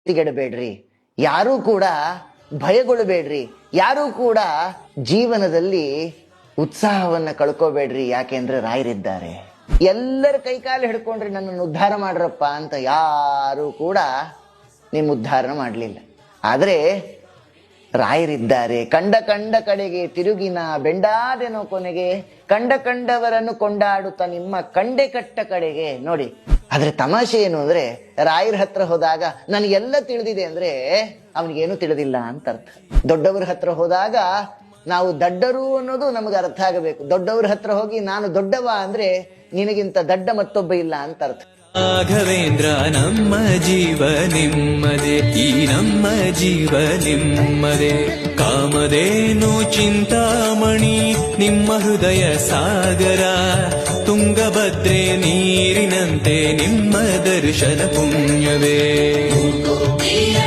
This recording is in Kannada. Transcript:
ತಿಗೆಡಬೇಡ್ರಿ, ಯಾರೂ ಕೂಡ ಭಯಗೊಳ್ಳಬೇಡ್ರಿ, ಯಾರೂ ಕೂಡ ಜೀವನದಲ್ಲಿ ಉತ್ಸಾಹವನ್ನ ಕಳ್ಕೋಬೇಡ್ರಿ. ಯಾಕೆಂದ್ರೆ ರಾಯರಿದ್ದಾರೆ. ಎಲ್ಲರ ಕೈಕಾಲು ಹಿಡ್ಕೊಂಡ್ರಿ ನನ್ನನ್ನು ಉದ್ಧಾರ ಮಾಡ್ರಪ್ಪ ಅಂತ ಯಾರು ಕೂಡ ನಿಮ್ಮ ಉದ್ಧಾರ ಮಾಡಲಿಲ್ಲ. ಆದರೆ ರಾಯರಿದ್ದಾರೆ. ಕಂಡ ಕಂಡ ಕಡೆಗೆ ತಿರುಗಿನ ಬೆಂಡಾದೆನೋ ಕೊನೆಗೆ, ಕಂಡ ಕಂಡವರನ್ನು ಕೊಂಡಾಡುತ್ತ ನಿಮ್ಮ ಕಂಡೆ ಕಟ್ಟ ಕಡೆಗೆ. ನೋಡಿ, ಆದ್ರೆ ತಮಾಷೆ ಏನು ಅಂದ್ರೆ, ರಾಯರ ಹತ್ರ ಹೋದಾಗ ನನಗೆಲ್ಲ ತಿಳಿದಿದೆ ಅಂದ್ರೆ ಅವನಿಗೇನು ತಿಳಿದಿಲ್ಲ ಅಂತ ಅರ್ಥ. ದೊಡ್ಡವರ ಹತ್ರ ಹೋದಾಗ ನಾವು ದಡ್ಡರು ಅನ್ನೋದು ನಮಗೆ ಅರ್ಥ ಆಗಬೇಕು. ದೊಡ್ಡವರ ಹತ್ರ ಹೋಗಿ ನಾನು ದೊಡ್ಡವ ಅಂದ್ರೆ ನಿನಗಿಂತ ದಡ್ಡ ಮತ್ತೊಬ್ಬ ಇಲ್ಲ ಅಂತ ಅರ್ಥ. ರಾಘವೇಂದ್ರ ನಮ್ಮ ಜೀವ ನಿಮ್ಮದೇ, ಈ ನಮ್ಮ ಜೀವ ನಿಮ್ಮದೇ. ಕಾಮಧೇನು ಚಿಂತಾಮಣಿ ನಿಮ್ಮ ಹೃದಯ ಸಾಗರ, ತುಂಗಭದ್ರೆ ನೀರಿನಂತೆ ನಿಮ್ಮ ದರ್ಶನ ಪುಣ್ಯವೇ.